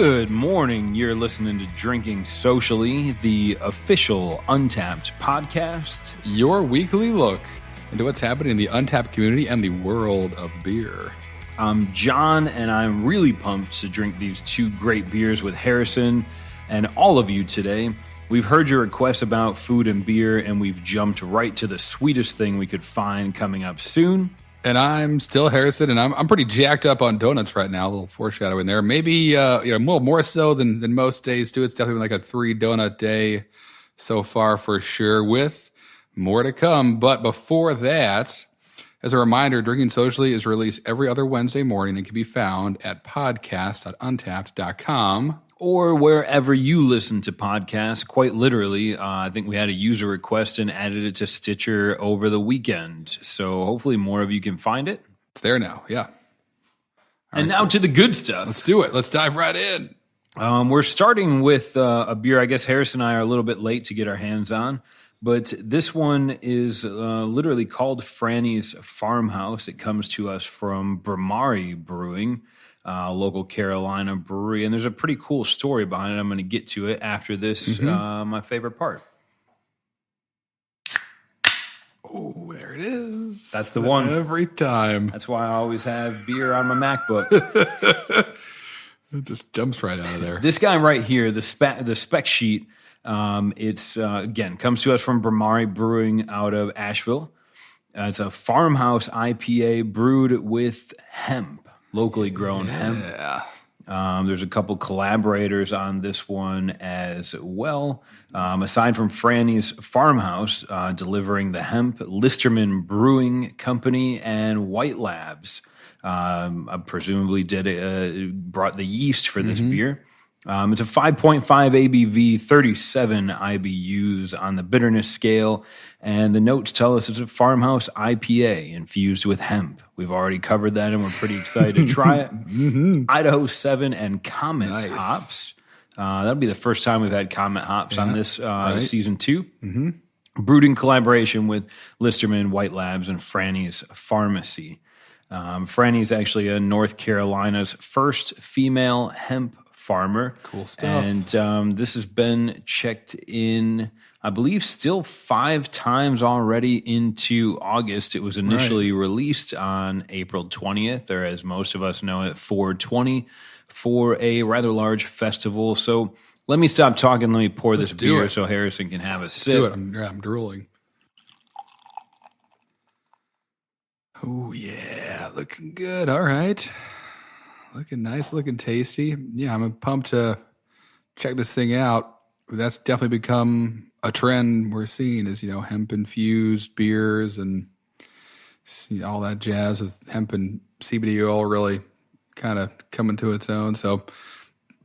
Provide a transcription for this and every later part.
Good morning. You're listening to Drinking Socially, the official Untappd podcast. Your weekly look into what's happening in the Untappd community and the world of beer. I'm John, and I'm really pumped to drink these two great beers with Harrison and all of you today. We've heard your requests about food and beer, and we've jumped right to the sweetest thing we could find coming up soon. And I'm still Harrison, and I'm pretty jacked up on donuts right now. A little foreshadowing there. Maybe a little more so than most days, too. It's definitely like a 3-donut day so far for sure, with more to come. But before that, as a reminder, Drinking Socially is released every other Wednesday morning and can be found at podcast.untappd.com. Or wherever you listen to podcasts, quite literally. I think we had a user request and added it to Stitcher over the weekend. So hopefully more of you can find it. It's there now, yeah. And now to the good stuff. Let's do it. Let's dive right in. We're starting with a beer I guess Harrison and I are a little bit late to get our hands on. But this one is literally called Franny's Farmhouse. It comes to us from Brewers Brewing. Local Carolina brewery, and there's a pretty cool story behind it. I'm going to get to it after this, my favorite part. Oh, there it is. That's the one. Every time. That's why I always have beer on my MacBook. It just jumps right out of there. This guy right here, the spec sheet, it's, again, comes to us from Brewers Brewing out of Asheville. It's a farmhouse IPA brewed with hemp. Locally grown hemp. There's a couple collaborators on this one as well. Aside from Franny's Farmhouse, delivering the hemp, Listerman Brewing Company and White Labs presumably brought the yeast for this beer. It's a 5.5 ABV, 37 IBUs on the bitterness scale, and the notes tell us it's a farmhouse IPA infused with hemp. We've already covered that, and we're pretty excited to try it. Idaho 7 and Comet hops. That'll be the first time we've had Comet hops on this season 2. Brewed in collaboration with Listerman, White Labs, and Franny's Pharmacy. Franny's actually North Carolina's first female hemp farmer. Cool stuff. And this has been checked in, I believe, still 5 times already into August. It was initially released on April 20th, or as most of us know it, 4/20, for a rather large festival. So let me stop talking. Let me pour this beer so Harrison can have a sip. Do it. I'm drooling. Oh, yeah. Looking good. All right. Looking nice, looking tasty. Yeah, I'm pumped to check this thing out. That's definitely become a trend we're seeing is, hemp-infused beers and all that jazz with hemp and CBD oil really kind of coming to its own. So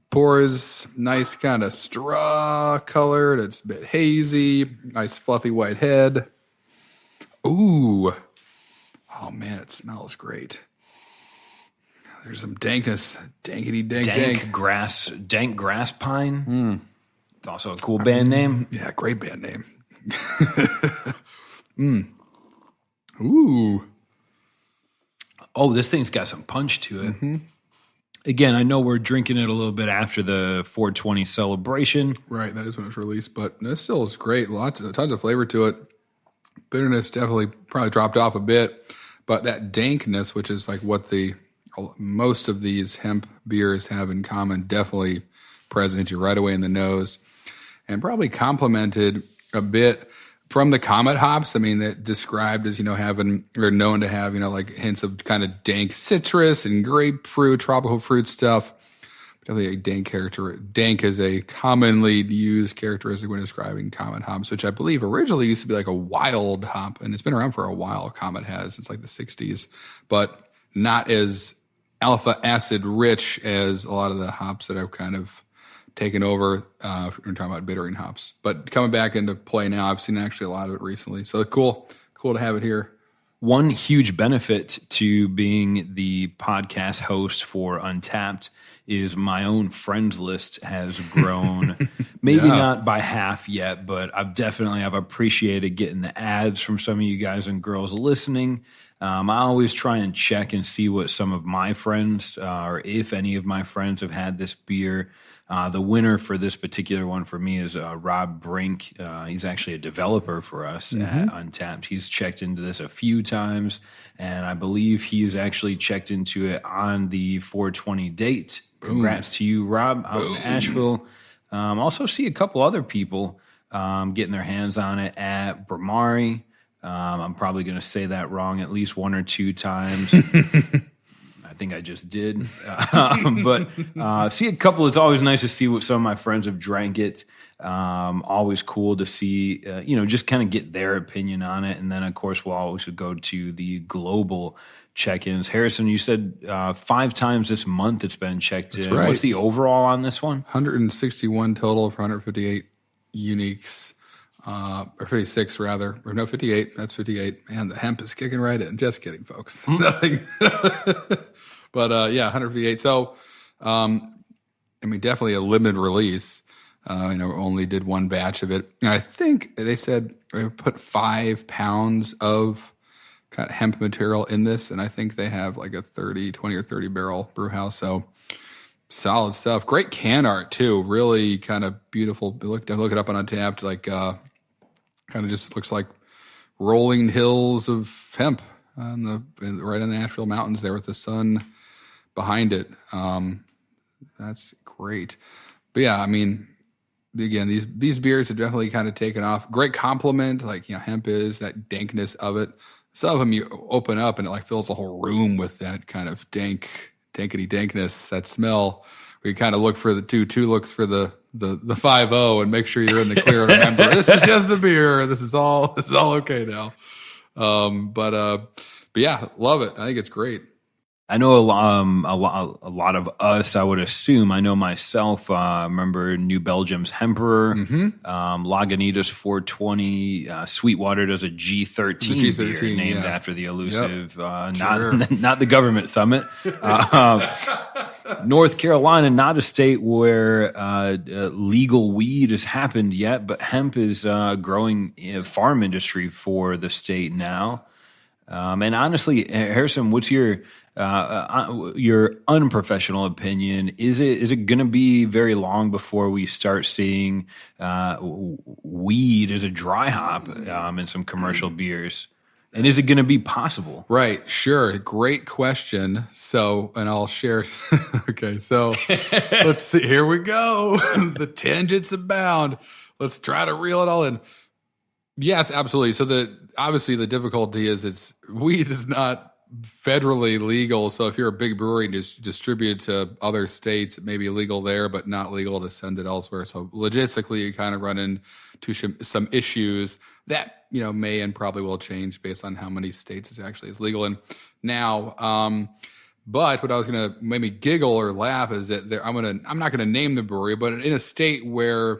pours nice kind of straw colored. It's a bit hazy, nice fluffy white head. Ooh. Oh, man, it smells great. There's some dankness, dank grass pine. It's also a cool band name. Yeah, great band name. Ooh. Oh, this thing's got some punch to it. Again, I know we're drinking it a little bit after the 420 celebration. Right, that is when it's released, but this still is great. Tons of flavor to it. Bitterness definitely probably dropped off a bit, but that dankness, which is like what most of these hemp beers have in common, definitely present you right away in the nose, and probably complemented a bit from the Comet hops. I mean, that described as, having, or known to have, like hints of kind of dank citrus and grapefruit, tropical fruit stuff. Definitely a dank character. Dank is a commonly used characteristic when describing Comet hops, which I believe originally used to be like a wild hop, and it's been around for a while. Comet has, it's like the 60s, but not as alpha acid rich as a lot of the hops that I've kind of taken over when we're talking about bittering hops. But coming back into play now, I've seen actually a lot of it recently. So cool to have it here one huge benefit to being the podcast host for Untappd is my own friends list has grown. Maybe not by half yet, but I've appreciated getting the ads from some of you guys and girls listening. I always try and check and see what some of my friends, or if any of my friends have had this beer. The winner for this particular one for me is Rob Brink. He's actually a developer for us at Untappd. He's checked into this a few times, and I believe he's actually checked into it on the 420 date. Congrats to you, Rob, out in Asheville. Also see a couple other people getting their hands on it at Bramari. I'm probably going to say that wrong at least one or two times. I think I just did. But see a couple. It's always nice to see what some of my friends have drank it. Always cool to see, just kind of get their opinion on it. And then, of course, we'll always go to the global check-ins. Harrison, you said 5 times this month it's been checked in. Right. What's the overall on this one? 161 total for 158 uniques, or 56 rather. Or no, 58. That's 58. Man, the hemp is kicking right in. Just kidding, folks. Nothing. But 158. So, definitely a limited release. Only did one batch of it. And I think they said they put 5 pounds of kind of hemp material in this, and I think they have like a 20 or 30 barrel brew house. So solid stuff. Great can art too. Really kind of beautiful. Look it up on Untappd. Like kind of just looks like rolling hills of hemp right in the Asheville mountains there with the sun behind it. That's great. But yeah, again, these beers have definitely kind of taken off. Great compliment, hemp is, that dankness of it. Some of them you open up and it fills the whole room with that kind of dankety dankness, that smell. Where you kind of look for the two looks for the 5-0 and make sure you're in the clear and remember this is just a beer. This is all okay now. But yeah, love it. I think it's great. I know a lot of us, I would assume. I know myself, remember New Belgium's Hemperor, Lagunitas 420, Sweetwater does a G13 beer named after the elusive, not the government summit. North Carolina, not a state where legal weed has happened yet, but hemp is growing farm industry for the state now. And honestly, Harrison, what's your unprofessional opinion? Is it going to be very long before we start seeing weed as a dry hop in some commercial beers? And is it going to be possible? Right. Sure. Great question. So, and I'll share. Okay. So let's see. Here we go. The tangents abound. Let's try to reel it all in. Yes, absolutely. So obviously the difficulty is weed is not federally legal. So if you're a big brewery and just distribute to other states, it may be legal there, but not legal to send it elsewhere. So logistically, you kind of run into some issues that, may and probably will change based on how many states it actually is legal in now. But what I was going to maybe giggle or laugh is that I'm not going to name the brewery, but in a state where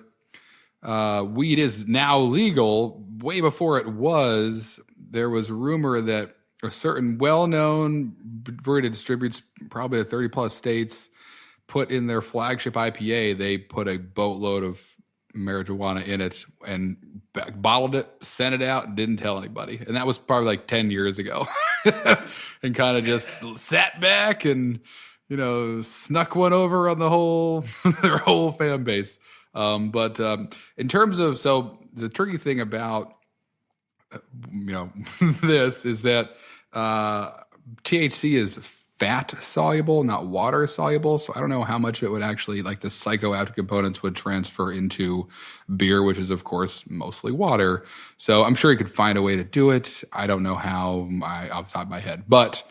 weed is now legal, way before it was, there was rumor that a certain well-known brewery that distributes probably to 30-plus states put in their flagship IPA, they put a boatload of marijuana in it and bottled it, sent it out, and didn't tell anybody. And that was probably like 10 years ago. And kind of just sat back and, snuck one over on their whole fan base. But in terms of, so the tricky thing about, this is that THC is fat soluble, not water soluble. So I don't know how much of it would actually, the psychoactive components would transfer into beer, which is of course mostly water. So I'm sure you could find a way to do it. I don't know how off the top of my head, but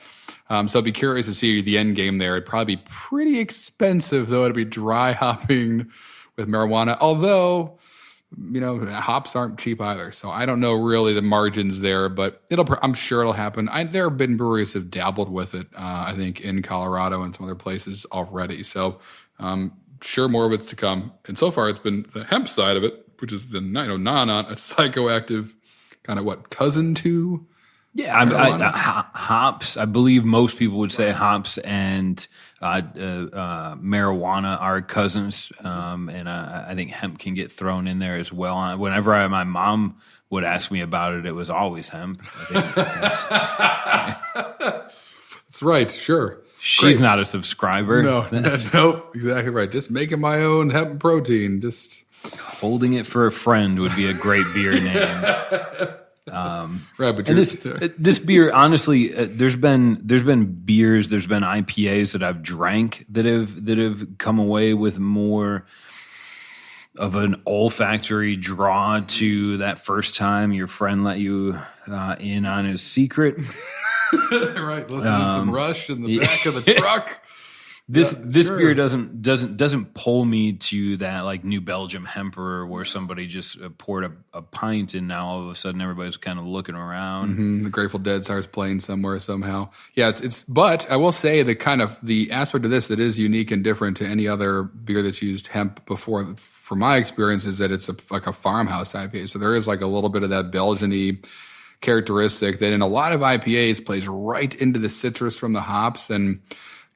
so I'd be curious to see the end game there. It'd probably be pretty expensive though. It'd be dry hopping with marijuana, although hops aren't cheap either. So I don't know really the margins there, but I'm sure it'll happen. There have been breweries that have dabbled with it, I think in Colorado and some other places already. So sure more of it's to come. And so far it's been the hemp side of it, which is the non-psychoactive kind of cousin to Yeah, hops. I believe most people would say hops and marijuana are cousins, and I think hemp can get thrown in there as well. Whenever my mom would ask me about it, it was always hemp. I think That's right. Sure. She's not a subscriber. No, nope, exactly right. Just making my own hemp protein. Just holding it for a friend would be a great beer name. Right, but this beer, honestly, there's been beers, there's been IPAs that I've drank that have come away with more of an olfactory draw to that first time your friend let you in on his secret. Right, listen to some Rush in the back of the truck. This beer doesn't pull me to that like New Belgium Hemper where somebody just poured a pint and now all of a sudden everybody's kind of looking around. Mm-hmm. The Grateful Dead starts playing somewhere somehow. Yeah, it's. But I will say the aspect of this that is unique and different to any other beer that's used hemp before, from my experience, is that it's like a farmhouse IPA. So there is like a little bit of that Belgian-y characteristic that in a lot of IPAs plays right into the citrus from the hops and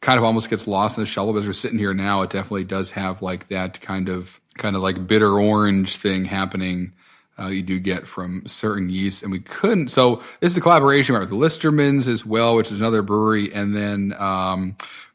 kind of almost gets lost in the shuffle. But as we're sitting here now, it definitely does have like that kind of like bitter orange thing happening. You do get from certain yeast, and we couldn't. So this is a collaboration with the Listermans as well, which is another brewery, and then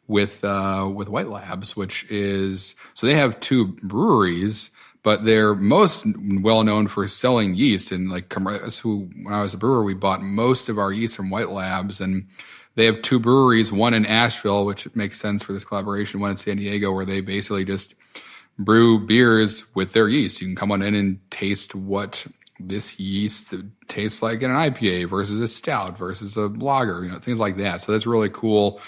with White Labs, which is, so they have two breweries, but they're most well known for selling yeast. And like when I was a brewer, we bought most of our yeast from White Labs, and they have two breweries, one in Asheville, which makes sense for this collaboration, one in San Diego, where they basically just brew beers with their yeast. You can come on in and taste what this yeast tastes like in an IPA versus a stout versus a lager, things like that. So that's a really cool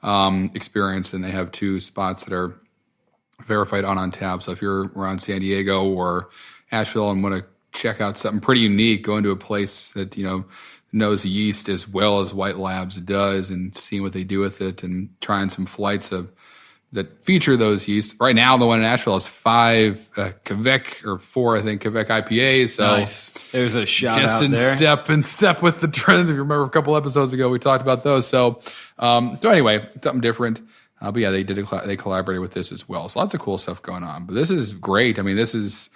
experience, and they have two spots that are verified on Untappd. So if you're around San Diego or Asheville and want to check out something pretty unique, go into a place that knows yeast as well as White Labs does, and seeing what they do with it, and trying some flights that feature those yeast. Right now, the one in Asheville is 5 Quebec or 4, I think, Quebec IPAs. So nice. There's a shout just out there. Just in step with the trends. If you remember a couple episodes ago, we talked about those. So anyway, something different. But yeah, they collaborated with this as well. So lots of cool stuff going on. But this is great. I mean, this is,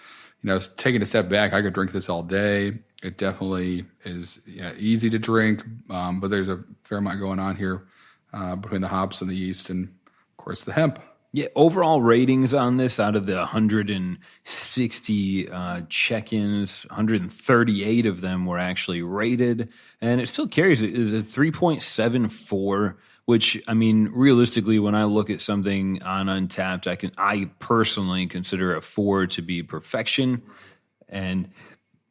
taking a step back, I could drink this all day. It definitely is easy to drink, but there's a fair amount going on here between the hops and the yeast and, of course, the hemp. Yeah, overall ratings on this, out of the 160 check-ins, 138 of them were actually rated, and it still carries it as a 3.74, which, I mean, realistically, when I look at something on Untappd, I personally consider a 4 to be perfection, and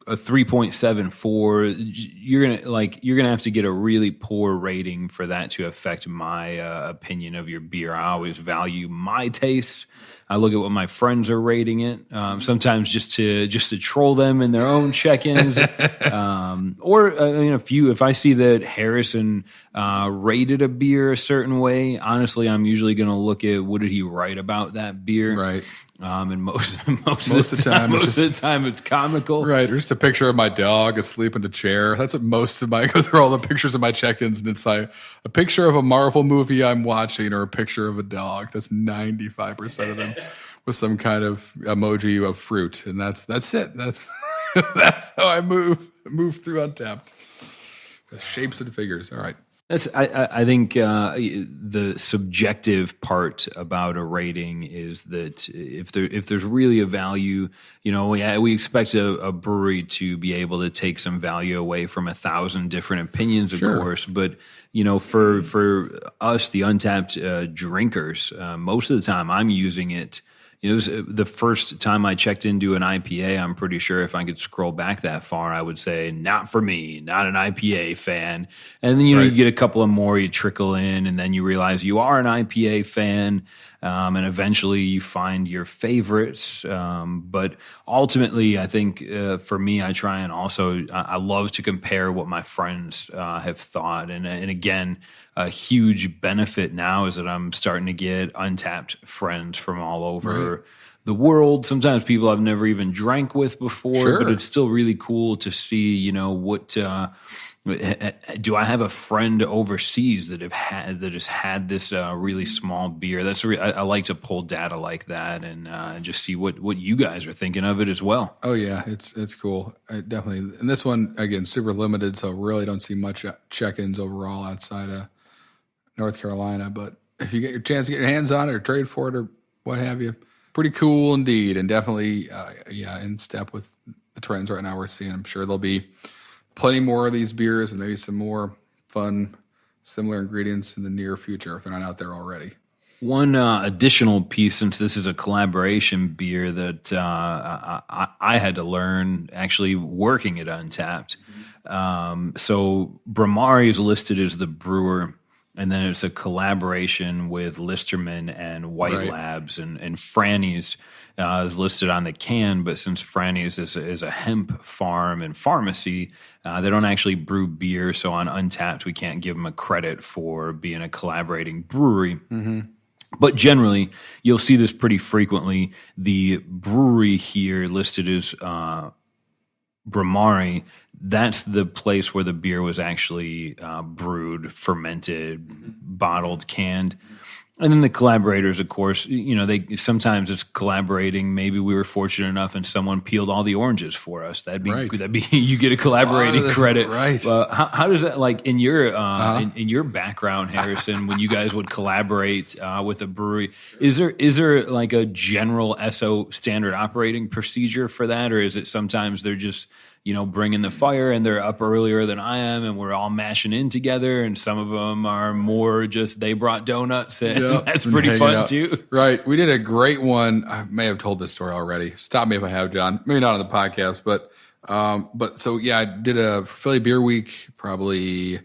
a 3.74, you're gonna have to get a really poor rating for that to affect my opinion of your beer. I always value my taste. I look at what my friends are rating it, sometimes just to troll them in their own check-ins, or if I see that Harrison rated a beer a certain way, honestly, I'm usually going to look at what did he write about that beer, right? And most of the time, it's comical, right? Or just a picture of my dog asleep in a chair. That's what most of my go through all the pictures of my check-ins, and it's like a picture of a Marvel movie I'm watching, or a picture of a dog. That's 95% of them, with some kind of emoji of fruit, and that's it. That's that's how I move through Untappd. The shapes and figures. All right. I think the subjective part about a rating is that if there's really a value, we expect a brewery to be able to take some value away from 1,000 different opinions, of course. But for us, the Untappd drinkers, most of the time I'm using it. It was the first time I checked into an IPA. I'm pretty sure if I could scroll back that far, I would say, not for me, not an IPA fan. And then, you get a couple of more, you trickle in, and then you realize you are an IPA fan. And eventually you find your favorites. But ultimately, I think for me, I try and also, I love to compare what my friends have thought. And again, a huge benefit now is that I'm starting to get Untappd friends from all over the world. Sometimes people I've never even drank with before, Sure. but it's still really cool to see, what do I have a friend overseas that has had this really small beer? I like to pull data like that and just see what you guys are thinking of it as well. Oh yeah, it's cool. Definitely. And this one again, super limited, so really don't see much check-ins overall outside of North Carolina. But if you get your chance to get your hands on it or trade for it or what have you, pretty cool indeed, and definitely in step with the trends right now we're seeing. I'm sure there'll be plenty more of these beers and maybe some more fun similar ingredients in the near future if they're not out there already. One additional piece, since this is a collaboration beer that I had to learn actually working at Untappd. So Bramari is listed as the brewer, and then it's a collaboration with Listerman and White Labs, and Franny's is listed on the can, but since Franny's is a hemp farm and pharmacy, they don't actually brew beer, so on Untappd we can't give them a credit for being a collaborating brewery. Mm-hmm. But generally, you'll see this pretty frequently. The brewery here listed as Bramari, that's the place where the beer was actually brewed, fermented, bottled, canned. And then the collaborators, of course, they sometimes it's collaborating. Maybe we were fortunate enough and someone peeled all the oranges for us. That'd be you get a collaborating credit. Right. How does that, like, in your in your background, Harrison, when you guys would collaborate with a brewery, is there like a general standard operating procedure for that, or is it sometimes they're just bringing the fire and they're up earlier than I am and we're all mashing in together, and some of them are more just they brought donuts and that's pretty fun too. Right. We did a great one. I may have told this story already. Stop me if I have, John. Maybe not on the podcast, but so yeah, I did a Philly Beer Week probably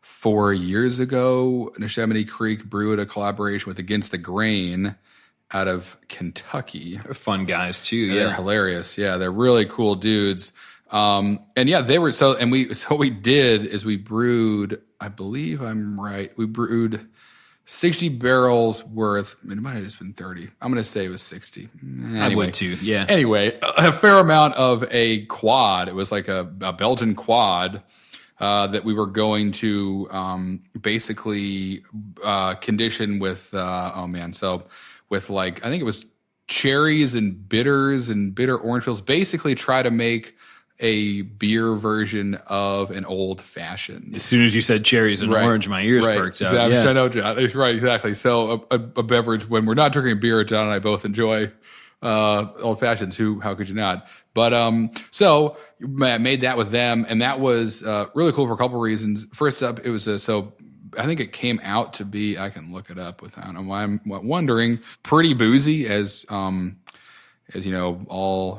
4 years ago. Neshaminy Creek brewed a collaboration with Against the Grain out of Kentucky. They're fun guys too. Yeah. They're hilarious. Yeah. They're really cool dudes. And yeah, they were what we did is we brewed, I believe I'm right, we brewed 60 barrels worth. I mean, it might have just been 30. I'm going to say it was 60. Anyway, I would too, yeah. Anyway, a fair amount of a quad. It was like a Belgian quad that we were going to basically condition with, with like, I think it was cherries and bitters and bitter orange peels, basically try to make a beer version of an old fashioned. As soon as you said cherries and orange, my ears perked up. Exactly. I know, John. Right, exactly. So a beverage when we're not drinking beer, John and I both enjoy old fashions. How could you not? But so I made that with them, and that was really cool for a couple of reasons. First up, it was I think it came out to be, I can look it up without why I'm wondering, pretty boozy as all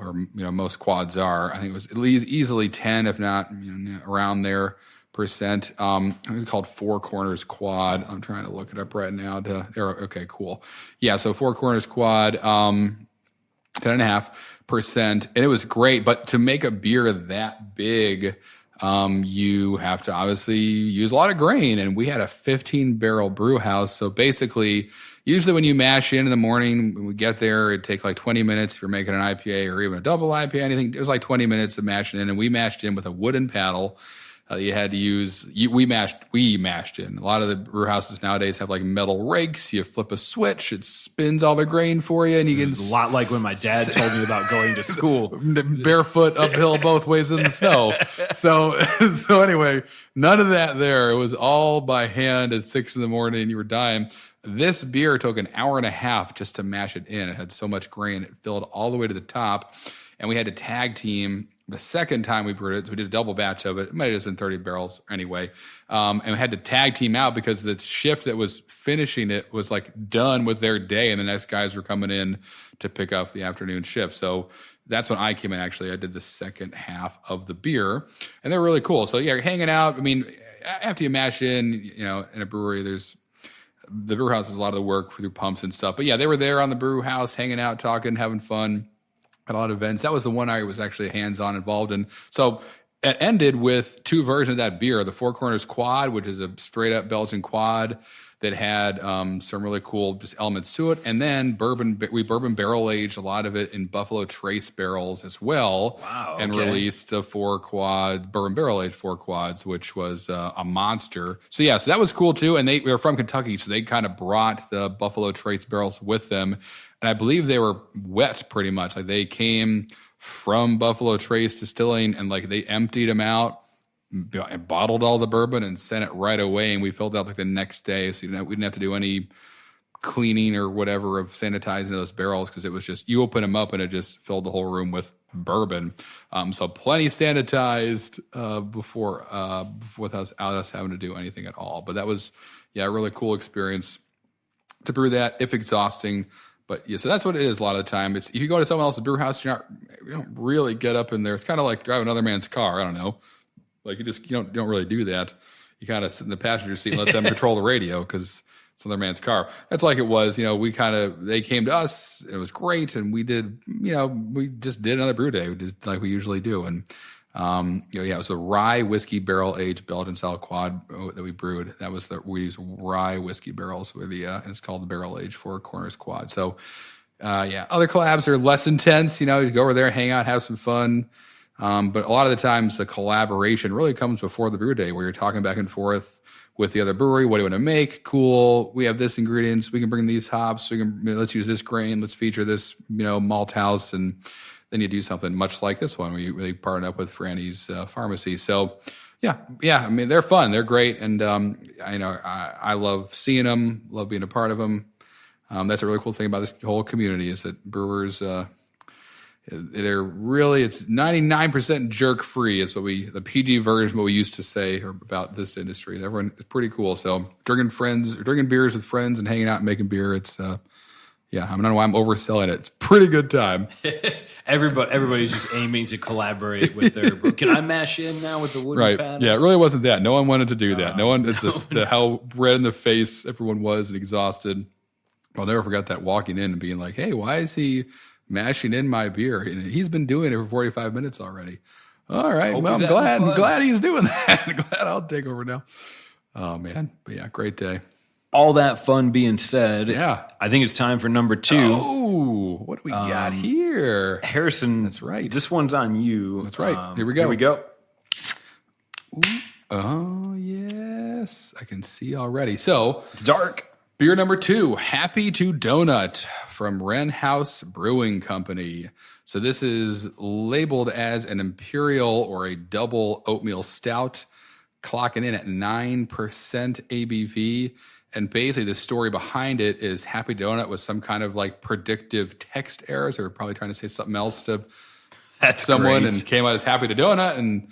or most quads are. I think it was at least easily 10, if not around there percent. I think it's called Four Corners Quad. I'm trying to look it up right now. Okay, cool. Yeah, so Four Corners Quad, 10.5%, and it was great. But to make a beer that big, you have to obviously use a lot of grain, and we had a 15-barrel brew house. So basically, usually when you mash in the morning, when we get there, it'd take like 20 minutes if you're making an IPA or even a double IPA, anything. It was like 20 minutes of mashing in, and we mashed in with a wooden paddle. You had to use, we mashed in. A lot of the brew houses nowadays have like metal rakes. You flip a switch, it spins all the grain for you, and you can. It's a lot like when my dad told me about going to school. Barefoot uphill both ways in the snow. So anyway, none of that there. It was all by hand at 6 a.m. and you were dying. This beer took an hour and a half just to mash it in. It had so much grain. It filled all the way to the top, and we had to tag team. The second time we brewed it, we did a double batch of it. It might have just been 30 barrels anyway. And we had to tag team out because the shift that was finishing it was like done with their day, and the next guys were coming in to pick up the afternoon shift. So that's when I came in, actually. I did the second half of the beer, and they're really cool. So yeah, you're hanging out. I mean, after you mash in, in a brewery, the brew house is a lot of the work through pumps and stuff. But yeah, they were there on the brew house, hanging out, talking, having fun. At a lot of events. That was the one I was actually hands-on involved in. So it ended with two versions of that beer: the Four Corners Quad, which is a straight up Belgian quad that had some really cool just elements to it, and then we bourbon barrel aged a lot of it in Buffalo Trace barrels as well. Wow! And released the bourbon barrel aged 4 quads, which was a monster. So that was cool too. And they were from Kentucky, so they kind of brought the Buffalo Trace barrels with them, and I believe they were wet pretty much. Like they came from Buffalo Trace Distilling, and like they emptied them out and bottled all the bourbon and sent it right away, and we filled out like the next day, so we didn't have to do any cleaning or whatever of sanitizing those barrels, because it was just, you open them up and it just filled the whole room with bourbon. So plenty sanitized before without us having to do anything at all. But that was a really cool experience to brew that, if exhausting. But so that's what it is a lot of the time. It's, if you go to someone else's brew house, you don't really get up in there. It's kind of like driving another man's car. I don't know. Like you don't really do that. You kind of sit in the passenger seat and let them control the radio, because it's another man's car. That's like it was. They came to us. It was great, and we did. We just did another brew day, like we usually do. And it was a rye whiskey barrel aged Belgian style quad that we brewed. We used rye whiskey barrels with it's called the barrel aged Four Corners Quad. So other collabs are less intense. You go over there, hang out, have some fun. But a lot of the times the collaboration really comes before the brew day, where you're talking back and forth with the other brewery. What do you want to make? Cool. We have this ingredients. We can bring these hops. Let's use this grain. Let's feature this, malt house. And then you do something much like this one, where you really partner up with Franny's Pharmacy. So I mean, they're fun. They're great. And, I love seeing them, love being a part of them. That's a really cool thing about this whole community, is that brewers, they're really, it's 99% jerk free is the PG version, what we used to say about this industry. Everyone, it's pretty cool. So drinking beers with friends and hanging out and making beer. It's, I don't know why I'm overselling it. It's a pretty good time. Everybody's just aiming to collaborate with their brew. Can I mash in now with the wooden paddle? Yeah, it really wasn't that. No one wanted to do that. How red in the face everyone was and exhausted. I'll never forget that, walking in and being like, hey, why is mashing in my beer? And he's been doing it for 45 minutes already. All right. Well, I'm glad he's doing that. I'm glad I'll take over now. Oh, man. But great day. All that fun being said, I think it's time for number 2. Oh, what do we got here? Harrison. That's right. This one's on you. That's right. Here we go. Ooh. Oh, yes. I can see already. So it's dark. Beer number 2, Happy to Donut from Wren House Brewing Company. So this is labeled as an imperial or a double oatmeal stout, clocking in at 9% ABV. And basically the story behind it is Happy Donut was some kind of like predictive text error. So they're probably trying to say something else to someone and came out as Happy to Donut. And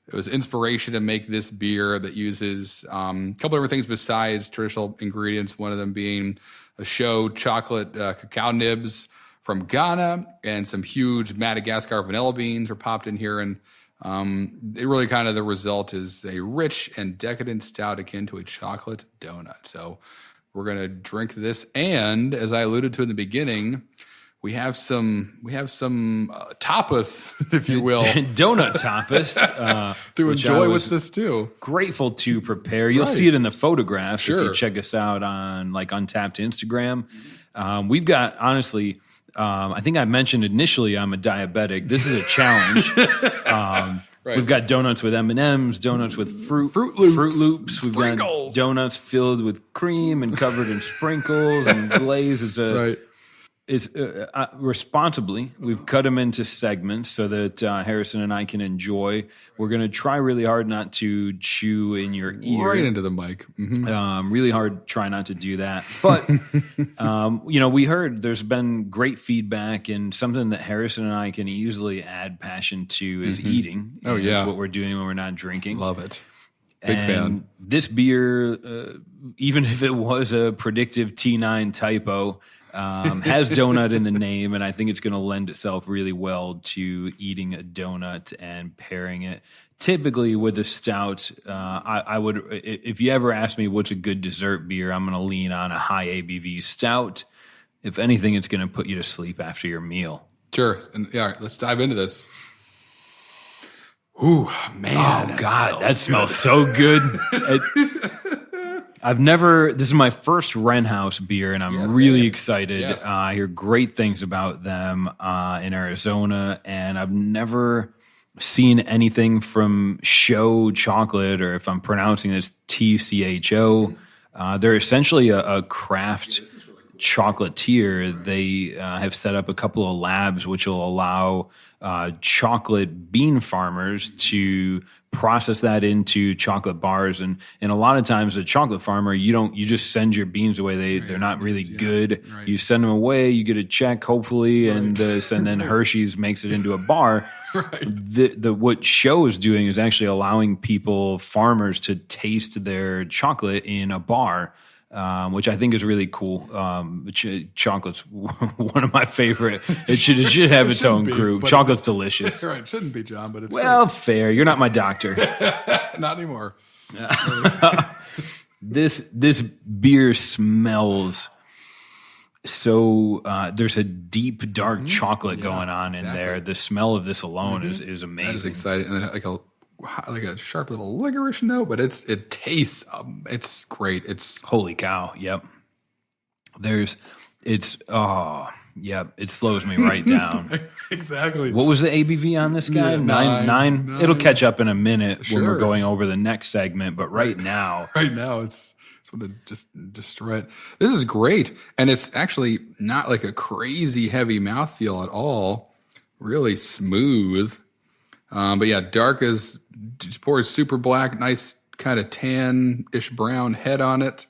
it was inspiration to make this beer that uses a couple different things besides traditional ingredients, one of them being a show chocolate cacao nibs from Ghana, and some huge Madagascar vanilla beans were popped in here. And it really kind of, the result is a rich and decadent stout akin to a chocolate donut. So we're going to drink this. And as I alluded to in the beginning, we have some tapas, if you will. Donut tapas. To enjoy with this too. Grateful to prepare. You'll see it in the photographs if you check us out on like Untappd Instagram. We've got, honestly, I think I mentioned initially I'm a diabetic. This is a challenge. We've got donuts with M&Ms, donuts with Fruit Loops. We've got donuts filled with cream and covered in sprinkles and glaze. It's responsibly, we've cut them into segments so that Harrison and I can enjoy. We're going to try really hard not to chew in your ear. Right into the mic. Mm-hmm. Really hard, try not to do that. But, we heard there's been great feedback, and something that Harrison and I can easily add passion to is eating. Oh, yeah. That's what we're doing when we're not drinking. Love it. Big fan. This beer, even if it was a predictive T9 typo, has donut in the name, and I think it's going to lend itself really well to eating a donut and pairing it. Typically with a stout, I would, if you ever ask me what's a good dessert beer, I'm going to lean on a high ABV stout. If anything, it's going to put you to sleep after your meal. Sure. And all right, let's dive into this. Ooh, man. Oh, God, that smells so good. This is my first Wren House beer, and I'm really excited. Yes. I hear great things about them in Arizona, and I've never seen anything from Show Chocolate, or if I'm pronouncing this TCHO. They're essentially a craft chocolatier. They have set up a couple of labs which will allow chocolate bean farmers to process that into chocolate bars, and a lot of times a chocolate farmer, you just send your beans away. They're not really good. Right. You send them away, you get a check hopefully, and then Hershey's makes it into a bar. Right. What Show is doing is actually allowing farmers to taste their chocolate in a bar. Which I think is really cool. Chocolate's one of my favorite. It should have its own group. Chocolate's delicious. Right, shouldn't be, John, but it's great. Fair. You're not my doctor. Not anymore. This beer smells so. There's a deep, dark chocolate going on in there. The smell of this alone is amazing. That is exciting, and like a sharp little licorice note, but it tastes. It's great. It's holy cow. Yep. It slows me right down. Exactly. What was the ABV on this guy? Yeah, nine. It'll catch up in a minute when we're going over the next segment. But right now, it's going to just destroy it. This is great, and it's actually not like a crazy heavy mouthfeel at all. Really smooth. But yeah, dark is just pours super black, nice kind of tan-ish brown head on it.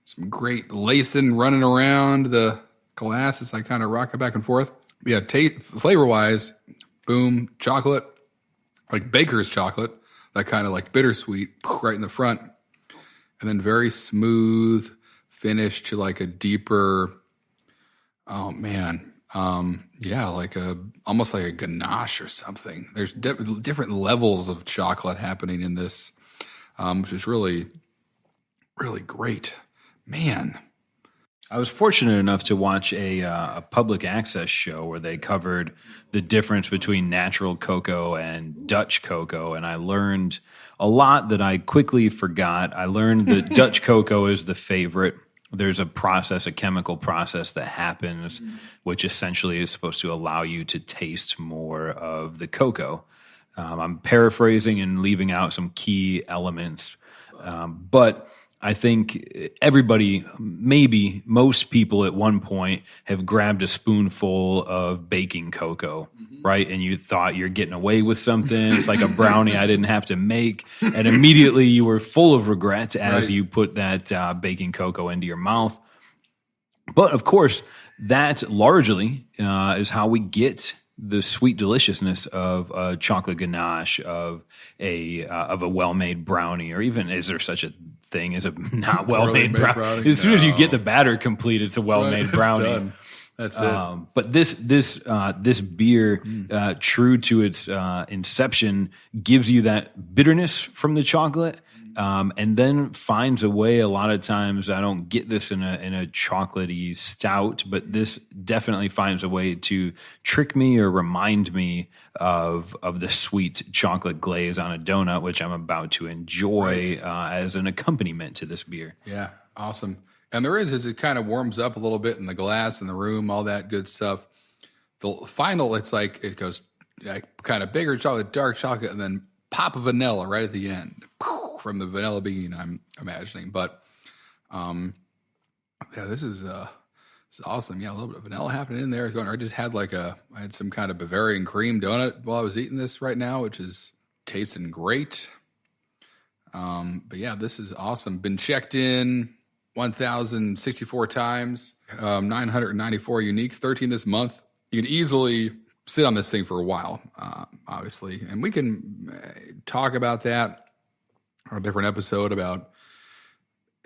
Some great lacing running around the glass as I kind of rock it back and forth. Yeah, flavor-wise, boom, chocolate, like baker's chocolate, that kind of like bittersweet right in the front. And then very smooth finish to like a deeper, like almost like a ganache or something. There's different levels of chocolate happening in this, which is really, really great. Man. I was fortunate enough to watch a public access show where they covered the difference between natural cocoa and Dutch cocoa, and I learned a lot that I quickly forgot. I learned that Dutch cocoa is the favorite. There's a chemical process that happens, which essentially is supposed to allow you to taste more of the cocoa. I'm paraphrasing and leaving out some key elements, but I think everybody, maybe most people at one point have grabbed a spoonful of baking cocoa, right? And you thought you're getting away with something. It's like a brownie I didn't have to make. And immediately you were full of regret as you put that baking cocoa into your mouth. But of course, that largely is how we get the sweet deliciousness of a chocolate ganache, of a well-made brownie, or even is there such a thing as a not well-made brownie? As soon as you get the batter complete, it's a well-made brownie. That's it. But this beer, true to its inception, gives you that bitterness from the chocolate, and then finds a way. A lot of times, I don't get this in a chocolatey stout, but this definitely finds a way to trick me or remind me of the sweet chocolate glaze on a donut, which I'm about to enjoy as an accompaniment to this beer. Yeah, awesome. And there is, as it kind of warms up a little bit in the glass, in the room, all that good stuff. The final, it's like it goes like kind of bigger chocolate, dark chocolate, and then pop of vanilla right at the end from the vanilla bean, I'm imagining. But this is awesome. Yeah, a little bit of vanilla happening in there. I just had I had some kind of Bavarian cream donut while I was eating this right now, which is tasting great. But yeah, this is awesome. Been checked in 1,064 times, 994 uniques, 13 this month. You can easily sit on this thing for a while, obviously. And we can talk about that on a different episode about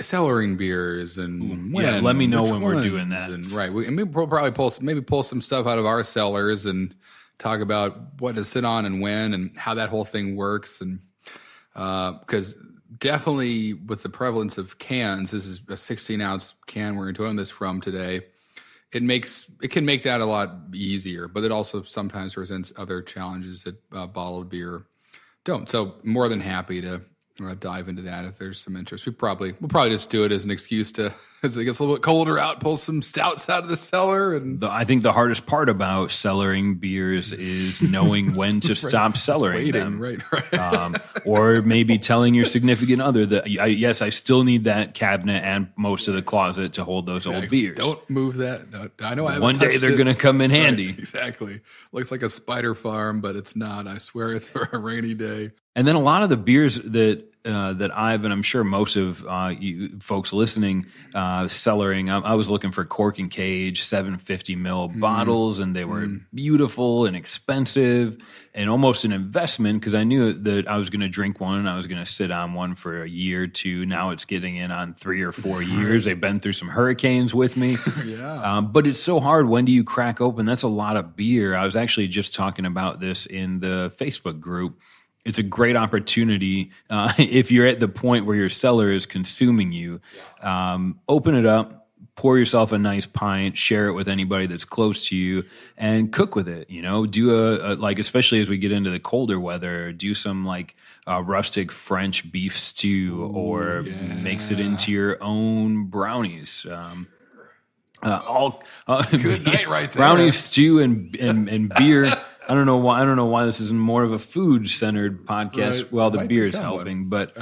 cellaring beers and when. Let me know when we're doing that. And we'll probably pull some stuff out of our cellars and talk about what to sit on and when and how that whole thing works. And because definitely with the prevalence of cans, this is a 16-ounce can we're enjoying this from today. It can make that a lot easier, but it also sometimes presents other challenges that bottled beer don't. So more than happy to dive into that if there's some interest. We'll probably just do it as an excuse to, as it gets a little bit colder out, pull some stouts out of the cellar. And I think the hardest part about cellaring beers is knowing when to stop cellaring them. Right. Or maybe telling your significant other that, yes, I still need that cabinet and most of the closet to hold those old beers. Don't move that. No, I know. One day they're going to come in handy. Right, exactly. Looks like a spider farm, but it's not. I swear it's for a rainy day. And then a lot of the beers that I've, and I'm sure most of you folks listening, cellaring, I was looking for Cork and Cage 750 ml bottles, and they were beautiful and expensive and almost an investment because I knew that I was going to drink one and I was going to sit on one for a year or two. Now it's getting in on 3 or 4 years. They've been through some hurricanes with me. Yeah. But it's so hard. When do you crack open? That's a lot of beer. I was actually just talking about this in the Facebook group. It's a great opportunity if you're at the point where your cellar is consuming you. Open it up, pour yourself a nice pint, share it with anybody that's close to you, and cook with it. You know, do a like, especially as we get into the colder weather, do some like rustic French beef stew, or mix it into your own brownies. Good night right there. Brownies, stew, and beer. I don't know why this isn't more of a food-centered podcast. Right. Well, the beer is helping, but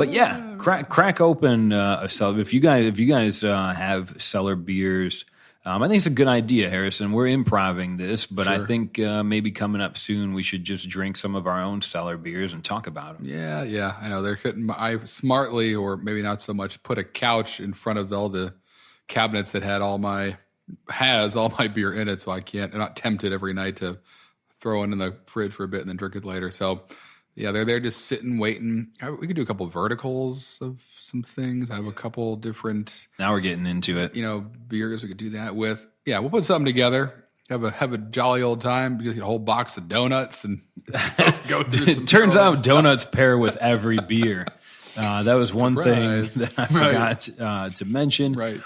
yeah, crack open a cellar. If you guys have cellar beers, I think it's a good idea, Harrison. We're improving this, but I think maybe coming up soon we should just drink some of our own cellar beers and talk about them. Yeah. I know I smartly, or maybe not so much, put a couch in front of all the cabinets that has all my beer in it, so I'm not tempted every night to throw it in the fridge for a bit and then drink it later. So yeah, they're there just sitting, waiting. We could do a couple of verticals of some things. I have a couple different. Now we're getting into it. Beers we could do that with. Yeah, we'll put something together. Have a jolly old time. Just get a whole box of donuts and go through. It turns out donuts pair with every beer. That was one thing that I forgot to mention. Right.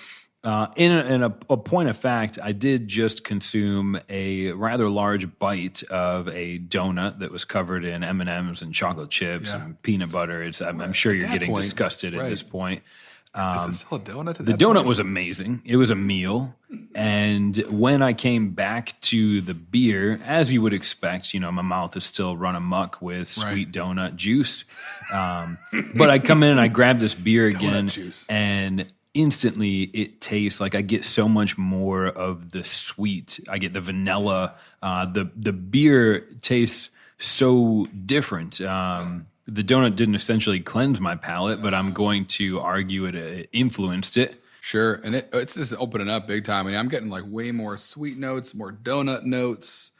In a point of fact, I did just consume a rather large bite of a donut that was covered in M&Ms and chocolate chips and peanut butter. I'm sure you're getting disgusted at this point. Is it still a donut? The donut was amazing. It was a meal. And when I came back to the beer, as you would expect, my mouth is still run amok with sweet donut juice. But I come in and I grab this beer again, and instantly it tastes like I get so much more of the sweet. I get the vanilla. The beer tastes so different. The donut didn't essentially cleanse my palate, but I'm going to argue it influenced it. Sure, and it's just opening up big time. I'm getting like way more sweet notes, more donut notes.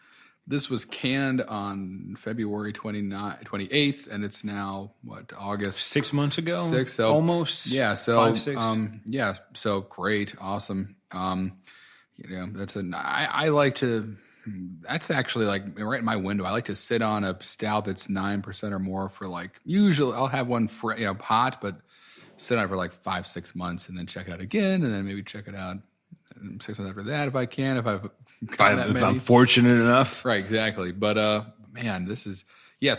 This was canned on February 28th, and it's now, August? 6 months ago? Almost. Yeah, so 5, 6. So great, awesome. I like to, that's actually like right in my window. I like to sit on a stout that's 9% or more for usually I'll have one for, hot, but sit on it for 5-6 months and then check it out again, and then maybe check it out 6 months after that if I can, if I'm fortunate enough. Right, exactly. But man, this is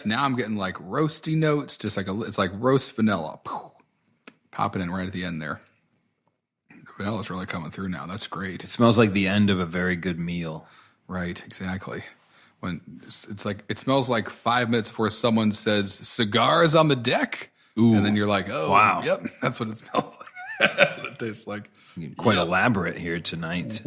now I'm getting roasty notes, just it's like roast vanilla. Popping in right at the end there. The vanilla's really coming through now. That's great. It smells like the end of a very good meal. Right, exactly. When it smells like 5 minutes before someone says cigars on the deck. Ooh. And then you're like, oh wow. Yep, that's what it smells like. That's what it tastes like. Quite elaborate here tonight.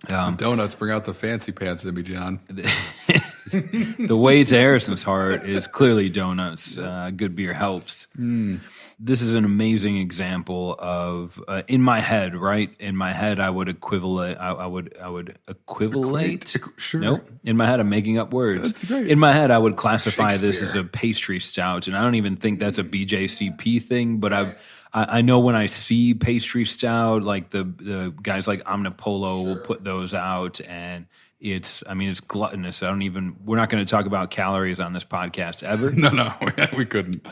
Donuts bring out the fancy pants in me, John. The way to Harrison's heart is clearly donuts. Good beer helps. This is an amazing example of in my head, right? In my head, I would equivalent. I would equivalate. Sure. Nope. In my head, I'm making up words. That's great. In my head, I would classify this as a pastry stout, and I don't even think that's a BJCP thing. But I know when I see pastry stout, like the guys like Omnipolo will put those out, and it's gluttonous. We're not going to talk about calories on this podcast ever. No, we couldn't.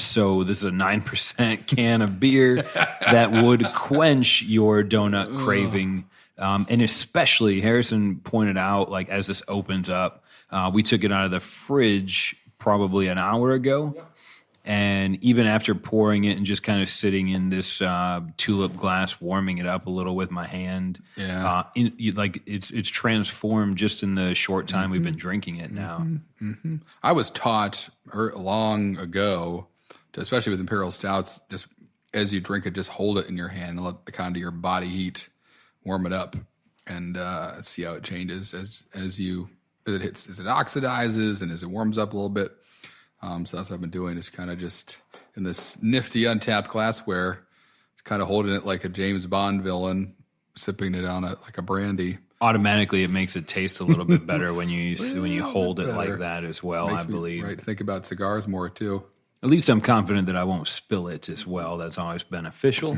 So this is a 9% can of beer that would quench your donut craving. And especially, Harrison pointed out, as this opens up, We took it out of the fridge probably an hour ago. Yeah. And even after pouring it and just kind of sitting in this tulip glass, warming it up a little with my hand, it's transformed just in the short time we've been drinking it now. Mm-hmm. I was taught long ago, especially with Imperial Stouts, just as you drink it, just hold it in your hand and let the kind of your body heat warm it up, and see how it changes as it oxidizes and as it warms up a little bit. So that's what I've been doing, is kind of just in this nifty Untappd glassware, kind of holding it like a James Bond villain, sipping it on it like a brandy. Automatically, it makes it taste a little bit better when you hold it like that as well, I believe. Right, think about cigars more too. At least I'm confident that I won't spill it as well. That's always beneficial.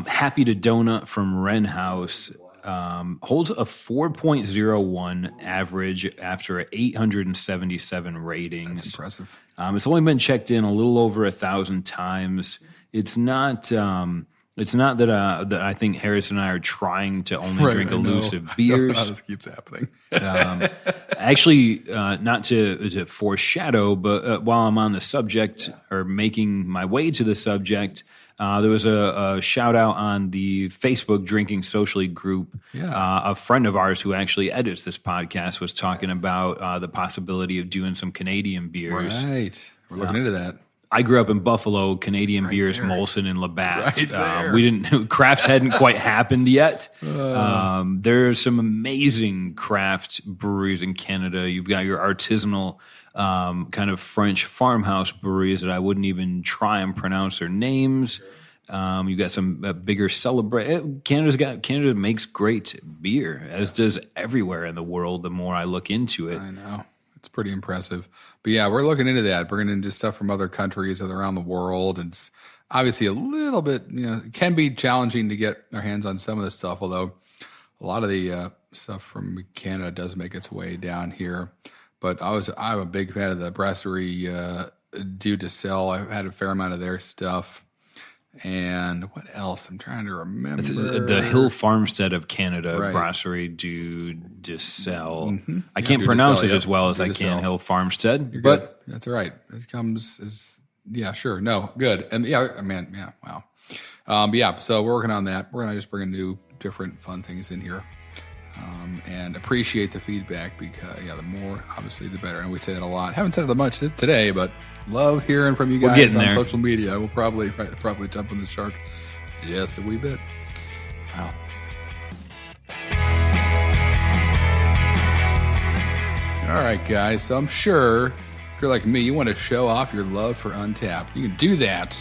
Happy to Donut from Wren House. Holds a 4.01 average after 877 ratings. That's impressive. It's only been checked in a little over 1,000 times. It's not that I think Harris and I are trying to only drink elusive beers. This keeps happening. Actually, not to foreshadow, but while I'm on the subject or making my way to the subject, there was a shout out on the Facebook Drinking Socially group. Yeah. A friend of ours who actually edits this podcast was talking about the possibility of doing some Canadian beers. Right. We're looking into that. I grew up in Buffalo. Canadian beers, Molson and Labatt. Right there. We didn't. Craft hadn't quite happened yet. There's some amazing craft breweries in Canada. You've got your artisanal kind of French farmhouse breweries that I wouldn't even try and pronounce their names. You've got some bigger celebrate. Canada makes great beer, as does everywhere in the world. The more I look into it, I know. It's pretty impressive. But yeah, we're looking into that, bringing in just stuff from other countries around the world. And it's obviously a little bit, it can be challenging to get our hands on some of this stuff, although a lot of the stuff from Canada does make its way down here. But I'm a big fan of the brasserie Dieu de Sel. I've had a fair amount of their stuff. And what else? I'm trying to remember. It's the Hill Farmstead of Canada, Brasserie du de Sel. Mm-hmm. I can't pronounce it as well as I can Hill Farmstead. You're good. That's all right. It comes as, sure. No, good. And wow. So we're working on that. We're going to just bring new, different, fun things in here. And appreciate the feedback because, the more, obviously, the better. And we say that a lot. Haven't said it much today, but love hearing from you guys on social media. We'll probably jump on the shark just a wee bit. Wow. All right, guys. So I'm sure if you're like me, you want to show off your love for Untappd. You can do that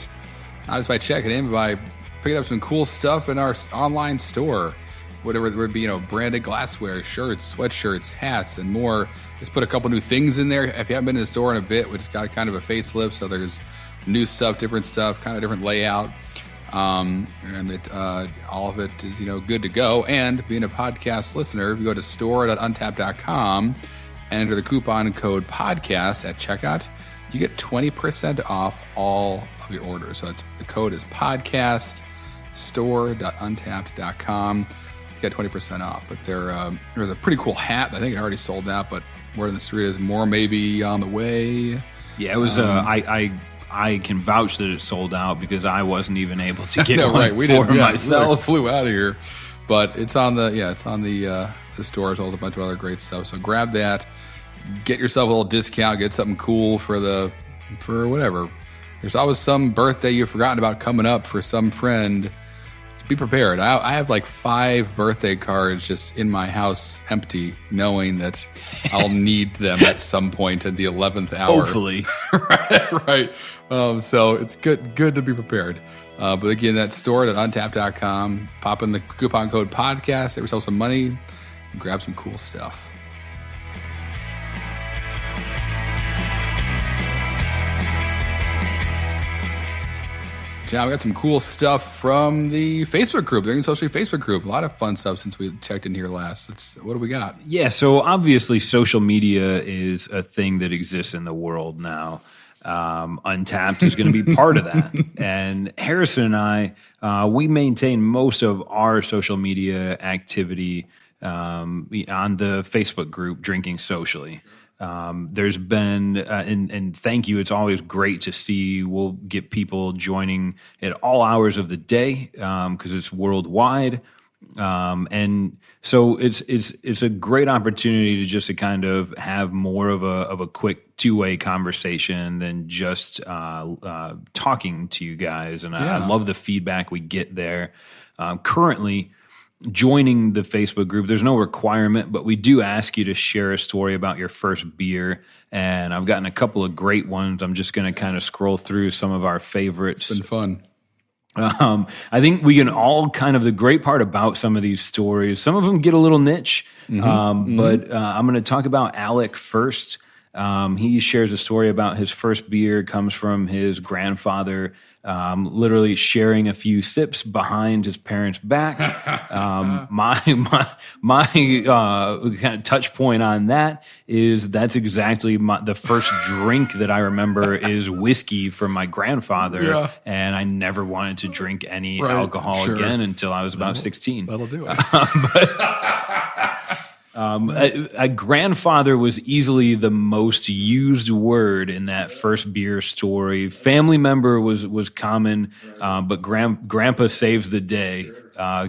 not just by checking in, but by picking up some cool stuff in our online store. Whatever it would be, branded glassware, shirts, sweatshirts, hats, and more. Just put a couple new things in there. If you haven't been in the store in a bit, we just got kind of a facelift, so there's new stuff, different stuff, kind of different layout. And all of it is, good to go. And being a podcast listener, if you go to store.untappd.com and enter the coupon code podcast at checkout, you get 20% off all of your orders. So the code is podcast, store.untappd.com. You get 20% off. But there's a pretty cool hat. I think it already sold out, but word on the street is more maybe on the way. Yeah, it was. I can vouch that it sold out because I wasn't even able to get one for myself. We flew out of here, but it's on the store as well as a bunch of other great stuff. So grab that, get yourself a little discount, get something cool for whatever. There's always some birthday you've forgotten about coming up for some friend. Be prepared. I have like 5 birthday cards just in my house empty, knowing that I'll need them at some point at the 11th hour. Hopefully. right. So it's good to be prepared. But again, that's store.untappd.com. Pop in the coupon code podcast, save yourself some money, and grab some cool stuff. John, we got some cool stuff from the Facebook group, the Drinking Socially Facebook group. A lot of fun stuff since we checked in here last. What do we got? Yeah, so obviously social media is a thing that exists in the world now. Untappd is going to be part of that. And Harrison and I, we maintain most of our social media activity on the Facebook group Drinking Socially. There's been, and thank you. It's always great to see. We'll get people joining at all hours of the day because it's worldwide. And so it's a great opportunity to kind of have more of a quick two-way conversation than just talking to you guys. And I love the feedback we get there. Currently, joining the Facebook group, there's no requirement, but we do ask you to share a story about your first beer. And I've gotten a couple of great ones. I'm just going to kind of scroll through some of our favorites. It's been fun. I think we can all the great part about some of these stories, some of them get a little niche, but I'm going to talk about Alec first. He shares a story about his first beer comes from his grandfather, literally sharing a few sips behind his parents' back. My kind of touch point on that is that's exactly the first drink that I remember is whiskey from my grandfather, and I never wanted to drink any alcohol again until I was about 16. That'll do it. A grandfather was easily the most used word in that first beer story. Family member was common, but grandpa saves the day.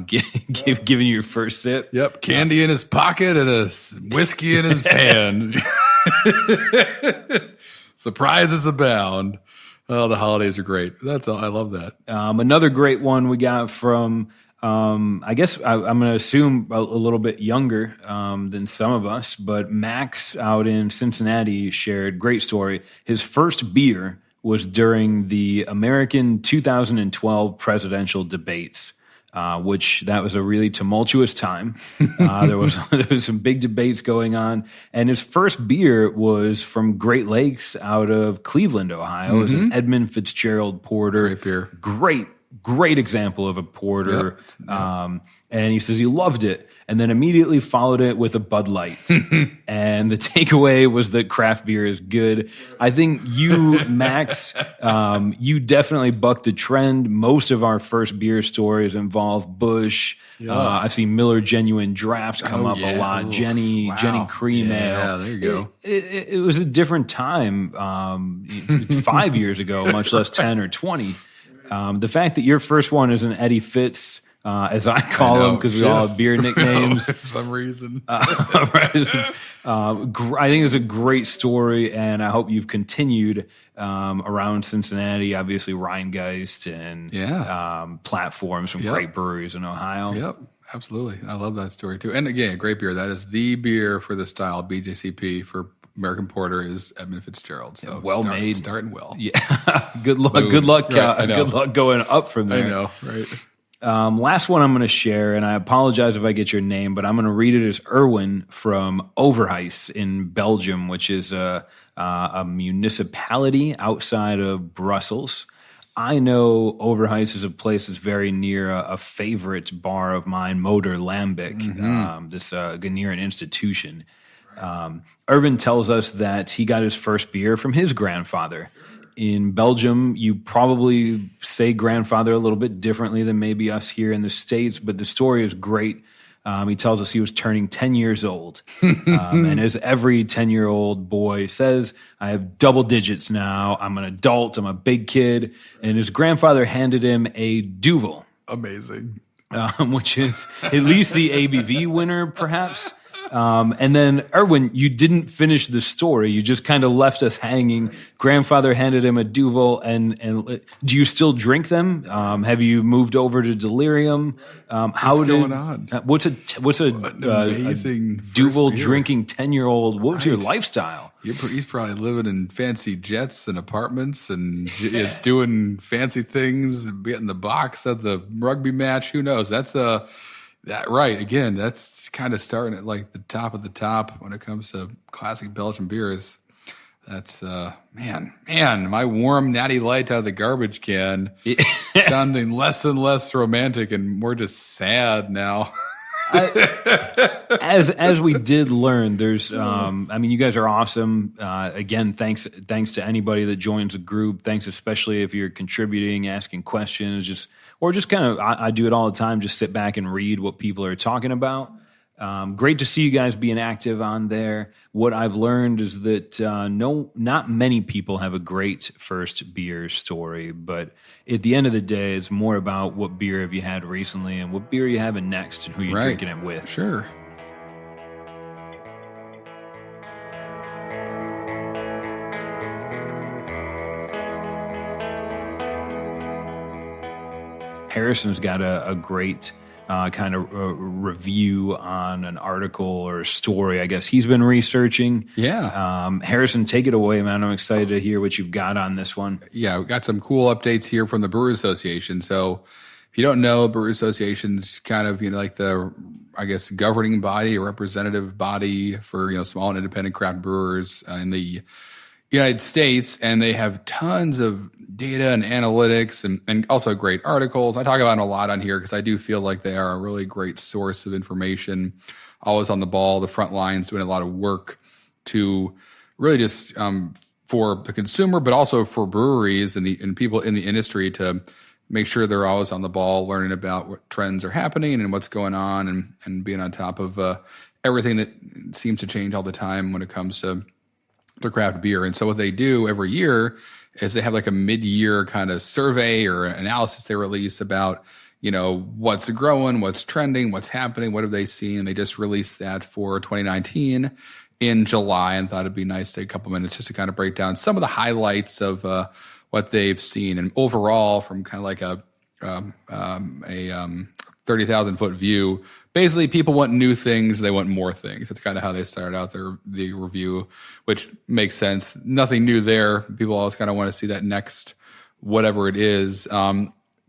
Giving you your first sip. Yep, candy in his pocket and a whiskey in his hand. Surprises abound. Oh, the holidays are great. That's all. I love that. Another great one we got from. I guess I'm going to assume a little bit younger than some of us, but Max out in Cincinnati shared great story. His first beer was during the American 2012 presidential debates, which that was a really tumultuous time. There was some big debates going on, and his first beer was from Great Lakes out of Cleveland, Ohio. It was an Edmund Fitzgerald Porter. Great beer. Great example of a porter. Yep. And he says he loved it and then immediately followed it with a Bud Light. And the takeaway was that craft beer is good. I think you, Max, you definitely bucked the trend. Most of our first beer stories involve Busch. I've seen Miller Genuine Drafts come up a lot. Oof. Jenny Cream Ale. Yeah, there you go. It was a different time 5 years ago, much less 10 or 20. The fact that your first one is an Eddie Fitz, as I call him, because we all have beer nicknames. For some reason. I think it's a great story, and I hope you've continued around Cincinnati, obviously Rheingeist and platforms from great breweries in Ohio. Yep, absolutely. I love that story, too. And again, great beer. That is the beer for the style BJCP for American Porter is Edmund Fitzgerald. So made. Starting well. Yeah. Good luck. Boom. Good luck going up from there. I know, right? Last one I'm going to share, and I apologize if I get your name, but I'm going to read it as Erwin from Overijse in Belgium, which is a municipality outside of Brussels. I know Overijse is a place that's very near a favorite bar of mine, Motor Lambic, this near an institution. Irvin tells us that he got his first beer from his grandfather. In Belgium, you probably say grandfather a little bit differently than maybe us here in the States, but the story is great. He tells us he was turning 10 years old. And as every 10-year-old boy says, I have double digits now. I'm an adult. I'm a big kid. And his grandfather handed him a Duvel. Amazing. Which is at least the ABV winner, perhaps. And then, Erwin, you didn't finish the story. You just kind of left us hanging. Grandfather handed him a Duvel, and do you still drink them? Have you moved over to Delirium? What's going on? What's a amazing Duvel drinking 10-year-old? What's your lifestyle? He's probably living in fancy jets and apartments, and is doing fancy things, getting the box at the rugby match. Who knows? That's right. Again, that's kind of starting at like the top of the top when it comes to classic Belgian beers. That's man, my warm natty light out of the garbage can sounding less and less romantic and more just sad now. As we did learn, there's you guys are awesome. Again, thanks to anybody that joins the group. Thanks especially if you're contributing, asking questions, just kind of I do it all the time. Just sit back and read what people are talking about. Great to see you guys being active on there. What I've learned is that not many people have a great first beer story, but at the end of the day, it's more about what beer have you had recently and what beer you having next and who you're drinking it with. Sure. Harrison's got a great kind of review on an article or story, I guess he's been researching. Yeah. Harrison, take it away, man. I'm excited to hear what you've got on this one. Yeah, we got some cool updates here from the Brewers Association. So if you don't know, Brewers Association's kind of, like the, I guess, governing body or representative body for, small and independent craft brewers in the United States, and they have tons of data and analytics and also great articles. I talk about them a lot on here because I do feel like they are a really great source of information, always on the ball, the front lines, doing a lot of work to really just for the consumer, but also for breweries and people in the industry to make sure they're always on the ball, learning about what trends are happening and what's going on and being on top of everything that seems to change all the time when it comes to craft beer. And so what they do every year is they have like a mid-year kind of survey or analysis they release about, what's growing, what's trending, what's happening, what have they seen. And they just released that for 2019 in July and thought it'd be nice to take a couple minutes just to kind of break down some of the highlights of what they've seen. And overall, from kind of like a 30,000 foot view, basically people want new things, they want more things. That's kind of how they started out the review, which makes sense. Nothing new there. People always kind of want to see that next whatever it is.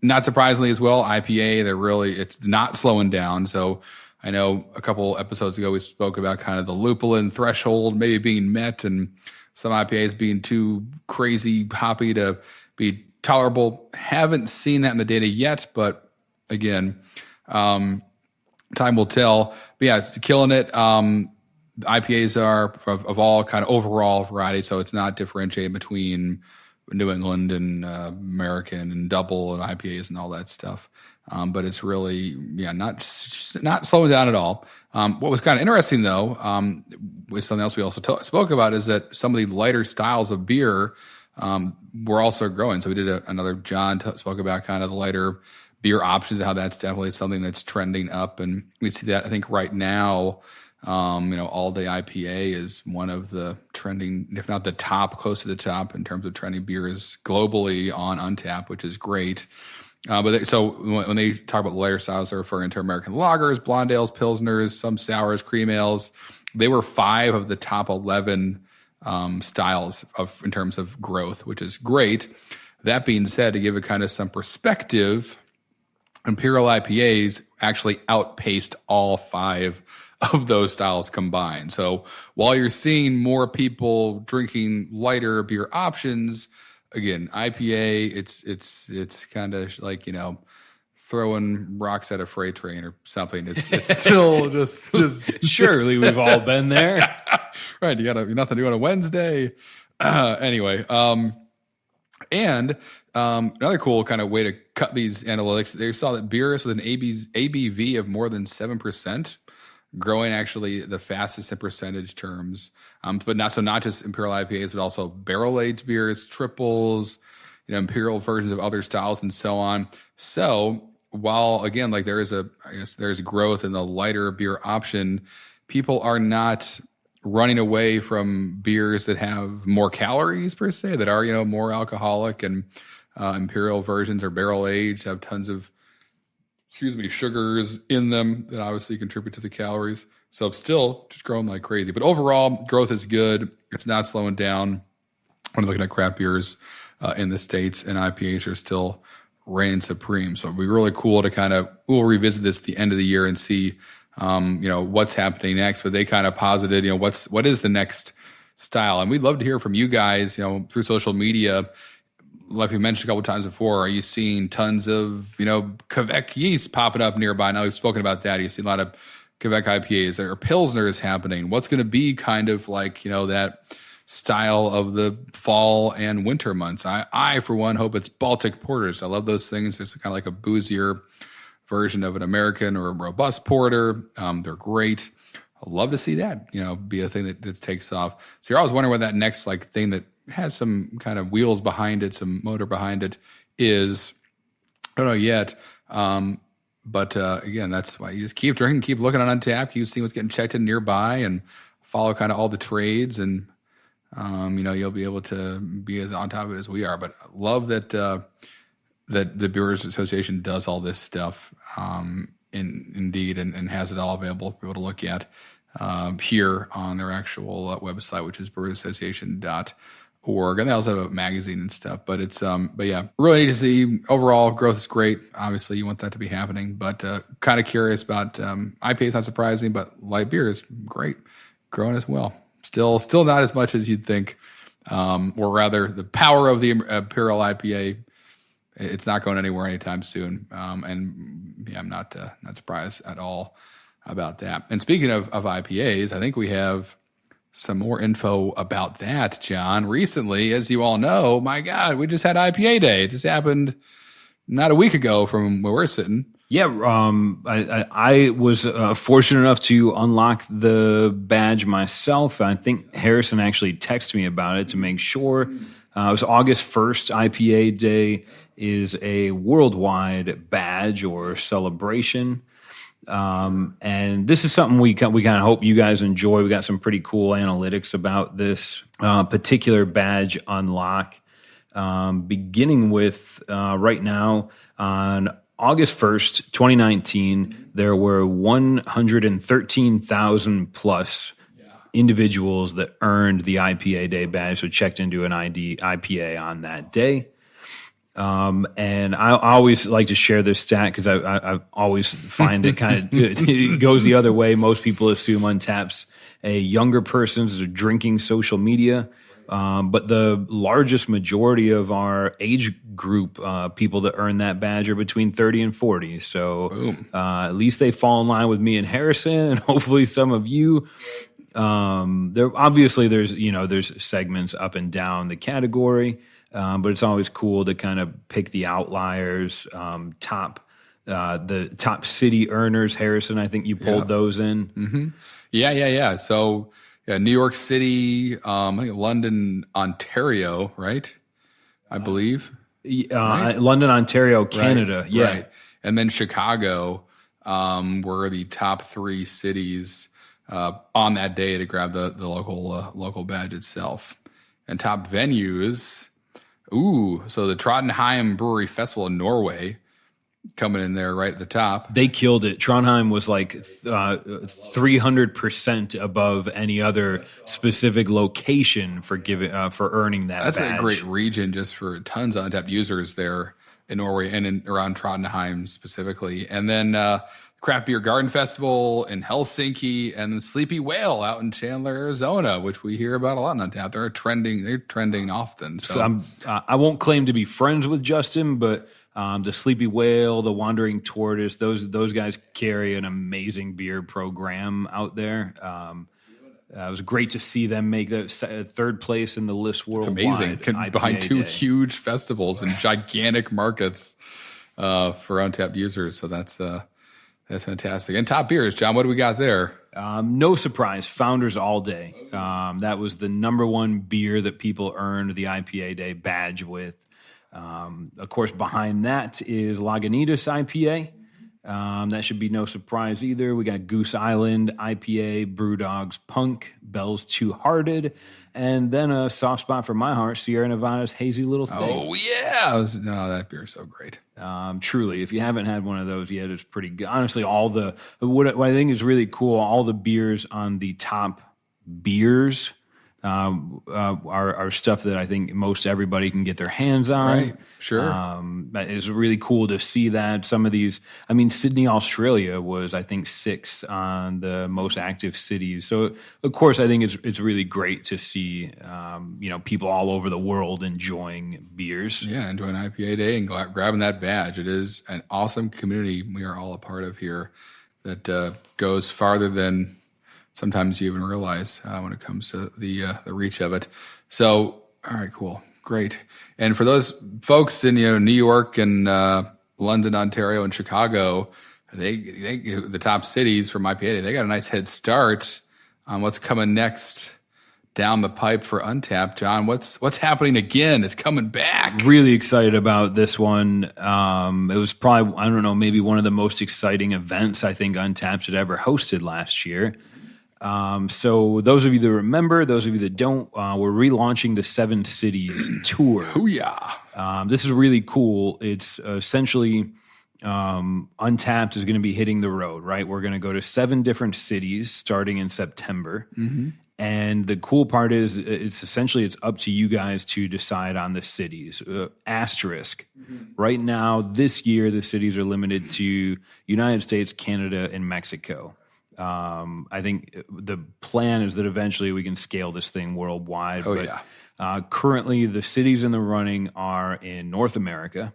Not surprisingly as well, IPA, it's not slowing down. So I know a couple episodes ago we spoke about kind of the lupulin threshold maybe being met and some IPAs being too crazy hoppy to be tolerable. Haven't seen that in the data yet, but again, time will tell. But yeah, it's killing it. IPAs are of all kind of overall variety, so it's not differentiated between New England and American and double and IPAs and all that stuff. But it's really, not slowing down at all. What was kind of interesting, though, with something else we also spoke about is that some of the lighter styles of beer were also growing. So we did another, John spoke about kind of the lighter beer options, how that's definitely something that's trending up. And we see that, I think, right now, all day IPA is one of the trending, if not the top, close to the top in terms of trending beers globally on Untappd, which is great. So when they talk about lighter styles, they're referring to American lagers, blonde ales, pilsners, some sours, cream ales. They were 5 of the top 11 styles in terms of growth, which is great. That being said, to give it kind of some perspective, Imperial IPAs actually outpaced all 5 of those styles combined. So while you're seeing more people drinking lighter beer options, again, IPA, it's kind of like, throwing rocks at a freight train or something. It's still just surely we've all been there. Right. You got nothing to do on a Wednesday. Anyway, and another cool kind of way to cut these analytics, they saw that beers with an ABV of more than 7%, growing actually the fastest in percentage terms. But not just Imperial IPAs, but also barrel-aged beers, triples, Imperial versions of other styles and so on. So while, again, like there's growth in the lighter beer option, people are not running away from beers that have more calories per se, that are, more alcoholic, and Imperial versions or barrel-aged have tons of sugars in them that obviously contribute to the calories. So it's still just growing like crazy. But overall, growth is good. It's not slowing down. When looking at craft beers in the States, and IPAs are still reigning supreme. So it'll be really cool to we'll revisit this at the end of the year and see, what's happening next. But they kind of posited, what is the next style? And we'd love to hear from you guys, through social media. Like we mentioned a couple of times before, are you seeing tons of, Quebec yeast popping up nearby? Now we've spoken about that. You see a lot of Quebec IPAs or Pilsners happening. What's going to be kind of like, that style of the fall and winter months? I for one, hope it's Baltic porters. I love those things. It's kind of like a boozier version of an American or a robust porter. They're great. I'd love to see that, be a thing that takes off. So you're always wondering what that next thing that has some kind of wheels behind it, some motor behind it is. I don't know yet. But again, that's why you just keep drinking, keep looking on Untappd, keep seeing what's getting checked in nearby, and follow kind of all the trades, and you'll be able to be as on top of it as we are. But I love that that the Brewers Association does all this stuff, indeed, and has it all available for people to look at here on their actual website, which is brewersassociation.org. And they also have a magazine and stuff, but yeah, really need to see overall growth is great. Obviously you want that to be happening, but kind of curious about IPA is not surprising, but light beer is great, growing as well. Still not as much as you'd think, or rather the power of the Imperial IPA, it's not going anywhere anytime soon. And yeah, I'm not surprised at all about that. And speaking of IPAs, I think we have some more info about that, John. Recently, as you all know, my God, we just had IPA Day. It just happened not a week ago from where we're sitting. Yeah, I was fortunate enough to unlock the badge myself. I think Harrison actually texted me about it to make sure. It was August 1st. IPA Day is a worldwide badge or celebration. And this is something we kind of hope you guys enjoy. We got some pretty cool analytics about this particular badge unlock, beginning with right now on August 1st, 2019, there were 113,000 plus individuals that earned the IPA Day badge, so checked into an IPA on that day. And I always like to share this stat because I always find it kind of it goes the other way. Most people assume Untappd's a younger person's drinking social media, but the largest majority of our age group people that earn that badge are between 30 and 40. So at least they fall in line with me and Harrison, and hopefully some of you. There's segments up and down the category. But it's always cool to kind of pick the outliers, the top city earners. Harrison, I think you pulled those in. Mm-hmm. Yeah. So New York City, I think London, Ontario, right? I believe. Right? London, Ontario, Canada. Right. Yeah. Right. And then Chicago were the top three cities on that day to grab the local badge itself. And top venues. So the Trondheim Brewery Festival in Norway coming in there right at the top. They killed it. Trondheim was like 300% above any other specific location for earning that That's badge. a great region just for tons of Untappd users there in Norway and around Trondheim specifically. And then Craft Beer Garden Festival in Helsinki, and then Sleepy Whale out in Chandler, Arizona, which we hear about a lot on Untappd. They're trending often. So I won't claim to be friends with Justin, but the Sleepy Whale, the Wandering Tortoise, those guys carry an amazing beer program out there. It was great to see them make the third place in the list worldwide. It's amazing. Behind two huge festivals and gigantic markets for Untappd users. So that's fantastic. And top beers, John, what do we got there? No surprise, Founders All Day. That was the number one beer that people earned the IPA Day badge with. Of course, behind that is Lagunitas IPA. That should be no surprise either. We got Goose Island IPA, Brewdog's Punk, Bell's Two Hearted, and then a soft spot for my heart, Sierra Nevada's Hazy Little Thing. Oh, yeah. That beer's so great. Truly, if you haven't had one of those yet, it's pretty good. Honestly, what I think is really cool, all the beers on the top beers are stuff that I think most everybody can get their hands on. Right, sure. It's really cool to see that. Some of these, Sydney, Australia was, I think, 6th on the most active cities. So, of course, I think it's really great to see, people all over the world enjoying beers. Yeah, enjoying IPA Day and grabbing that badge. It is an awesome community we are all a part of here that goes farther than sometimes you even realize when it comes to the reach of it. So, all right, cool, great. And for those folks in New York and London, Ontario, and Chicago, they the top cities for IPA, they got a nice head start on what's coming next down the pipe for Untappd. John, what's happening again? It's coming back. Really excited about this one. It was probably, I don't know, maybe one of the most exciting events I think Untappd had ever hosted last year. So those of you that remember, those of you that don't, we're relaunching the 7 Cities tour. Oh yeah. This is really cool. It's essentially Untappd is going to be hitting the road, right? We're going to go to 7 different cities starting in September. Mm-hmm. And the cool part is it's up to you guys to decide on the cities. Asterisk. Mm-hmm. Right now, this year, the cities are limited to United States, Canada, and Mexico. I think the plan is that eventually we can scale this thing worldwide. Oh, but, yeah. Currently, the cities in the running are in North America.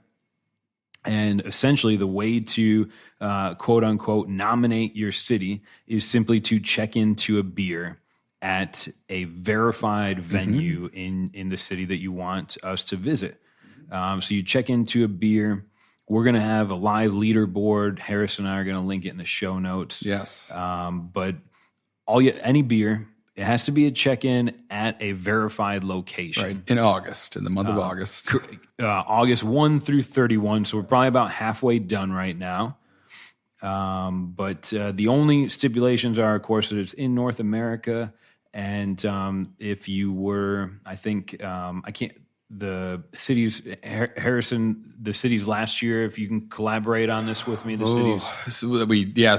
And essentially, the way to quote unquote nominate your city is simply to check into a beer at a verified venue in the city that you want us to visit. So you check into a beer. We're going to have a live leaderboard. Harris and I are going to link it in the show notes. Yes. But any beer, it has to be a check-in at a verified location. Right. In August, in the month of August. August 1 through 31. So we're probably about halfway done right now. But the only stipulations are, of course, that it's in North America. And if you were, I think, the cities, Harrison, the cities last year, if you can collaborate on this with me, cities.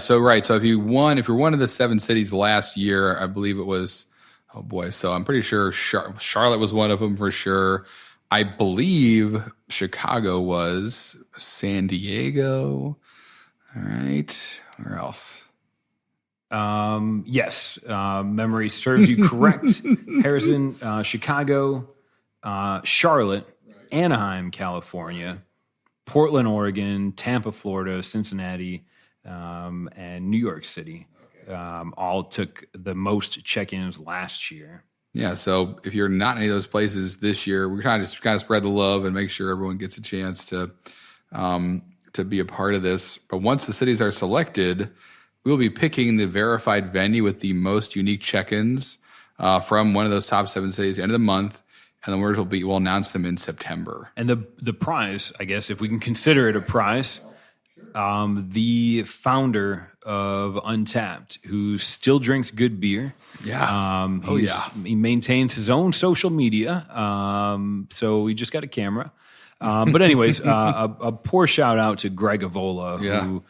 So right. So if you're one of the 7 cities last year, I believe it was, oh boy. So I'm pretty sure Charlotte was one of them for sure. I believe Chicago was, San Diego. All right. Where else? Yes. Memory serves you correct. Harrison, Chicago, Charlotte, Anaheim, California, Portland, Oregon, Tampa, Florida, Cincinnati, and New York City. All took the most check-ins last year. Yeah, so if you're not in any of those places this year, we're trying to kind of spread the love and make sure everyone gets a chance to be a part of this. But once the cities are selected, we'll be picking the verified venue with the most unique check-ins from one of those top 7 cities at the end of the month. And the winners we'll announce them in September. And the prize, I guess, if we can consider it a prize, the founder of Untappd, who still drinks good beer. Yeah. He maintains his own social media. So we just got a camera. But anyways, a poor shout out to Greg Avola, who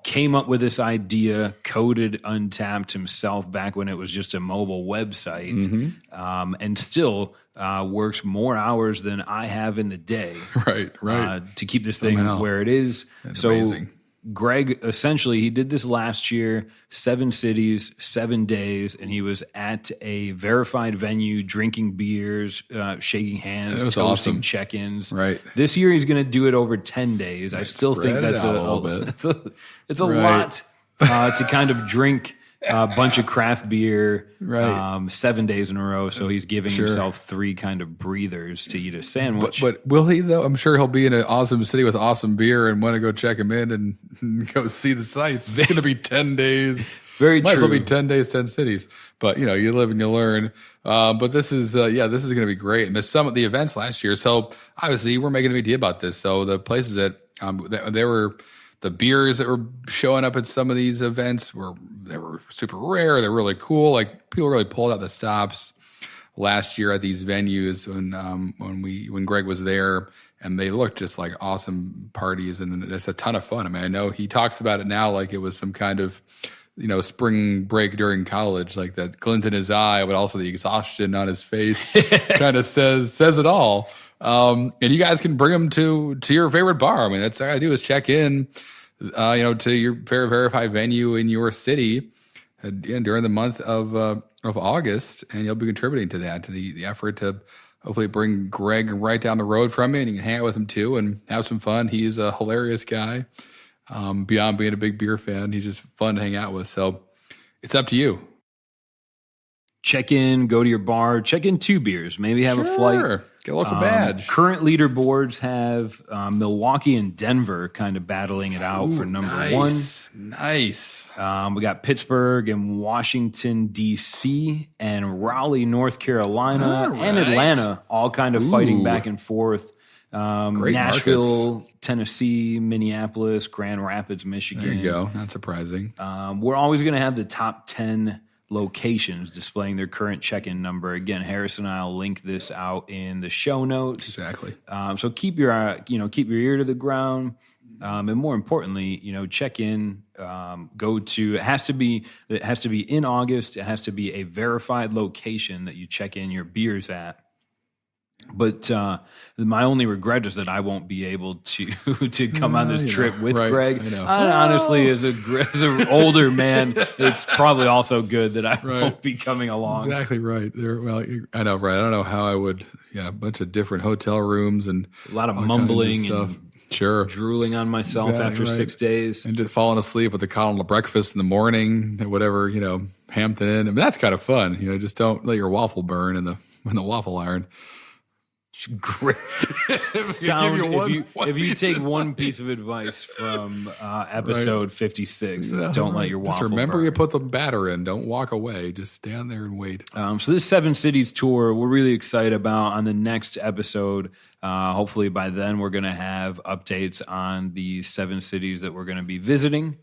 came up with this idea, coded Untappd himself back when it was just a mobile website, and still works more hours than I have in the day. Right. To keep this thing where it is. That's amazing. Greg, essentially, he did this last year, 7 cities, 7 days, and he was at a verified venue, drinking beers, shaking hands, toasting awesome. check-ins. Right. This year, he's going to do it over 10 days. I still think that's a little bit. It's a lot to kind of drink a bunch of craft beer 7 days in a row. So he's giving himself 3 kind of breathers to eat a sandwich. But will he, though? I'm sure he'll be in an awesome city with awesome beer and want to go check him in and go see the sights. It's going to be 10 days. Very Might true. as well be 10 days, 10 cities. But, you live and you learn. But this is going to be great. And the events last year. So obviously we're making a big deal about this. So the places that there were the beers that were showing up at some of these events were super rare. They're really cool. Like people really pulled out the stops last year at these venues when Greg was there, and they looked just like awesome parties and it's a ton of fun. I mean, I know he talks about it now like it was some kind of spring break during college, like that glint in his eye, but also the exhaustion on his face kind of says it all. And you guys can bring them to your favorite bar. I mean, that's all I do is check in, to your verified venue in your city during the month of August, and you'll be contributing to that, to the effort to hopefully bring Greg right down the road from you, and you can hang out with him too and have some fun. He's a hilarious guy. Beyond being a big beer fan, he's just fun to hang out with. So it's up to you. check in, go to your bar, check in 2 beers, maybe have a flight. Get a local badge. Current leaderboards have Milwaukee and Denver kind of battling it out for number 1. Nice. We got Pittsburgh and Washington, D.C., and Raleigh, North Carolina, and Atlanta, all kind of fighting back and forth. Nashville, markets. Tennessee, Minneapolis, Grand Rapids, Michigan. There you go. Not surprising. We're always going to have the top 10 locations displaying their current check-in number. Again, Harris and I will link this out in the show notes. Exactly. So keep your ear to the ground, and more importantly, check in. Go to it has to be in August. It has to be a verified location that you check in your beers at. But my only regret is that I won't be able to come on this trip with Greg. Honestly, as an older man, it's probably also good that I won't be coming along. Exactly right. I know, right? I don't know how I would. Yeah, a bunch of different hotel rooms and a lot of mumbling and sure, drooling on myself after 6 days, and just falling asleep with the column of breakfast in the morning, or whatever. Hampton Inn. I mean, that's kind of fun. Just don't let your waffle burn in the waffle iron. Great. If you take one piece of advice from episode 56, don't let your waffle Just remember burn. you put the batter in. Don't walk away. Just stand there and wait. So this 7 cities tour, we're really excited about. On the next episode, hopefully by then, we're going to have updates on the 7 cities that we're going to be visiting.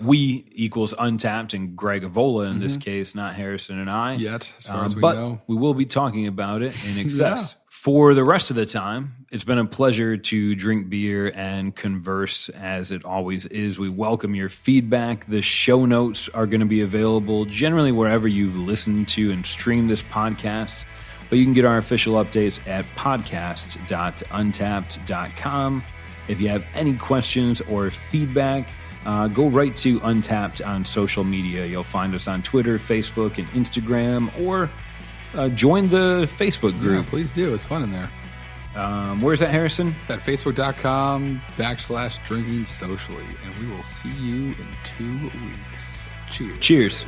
We equals Untappd and Greg Avola in this case, not Harrison and I. Yet, as far as we but know. We will be talking about it in excess. For the rest of the time, it's been a pleasure to drink beer and converse as it always is. We welcome your feedback. The show notes are going to be available generally wherever you've listened to and streamed this podcast. But you can get our official updates at podcast.untappd.com. If you have any questions or feedback, go right to Untappd on social media. You'll find us on Twitter, Facebook, and Instagram, or join the Facebook group. Yeah, please do. It's fun in there. Where's that, Harrison? It's at facebook.com/drinking socially. And we will see you in 2 weeks. Cheers. Cheers.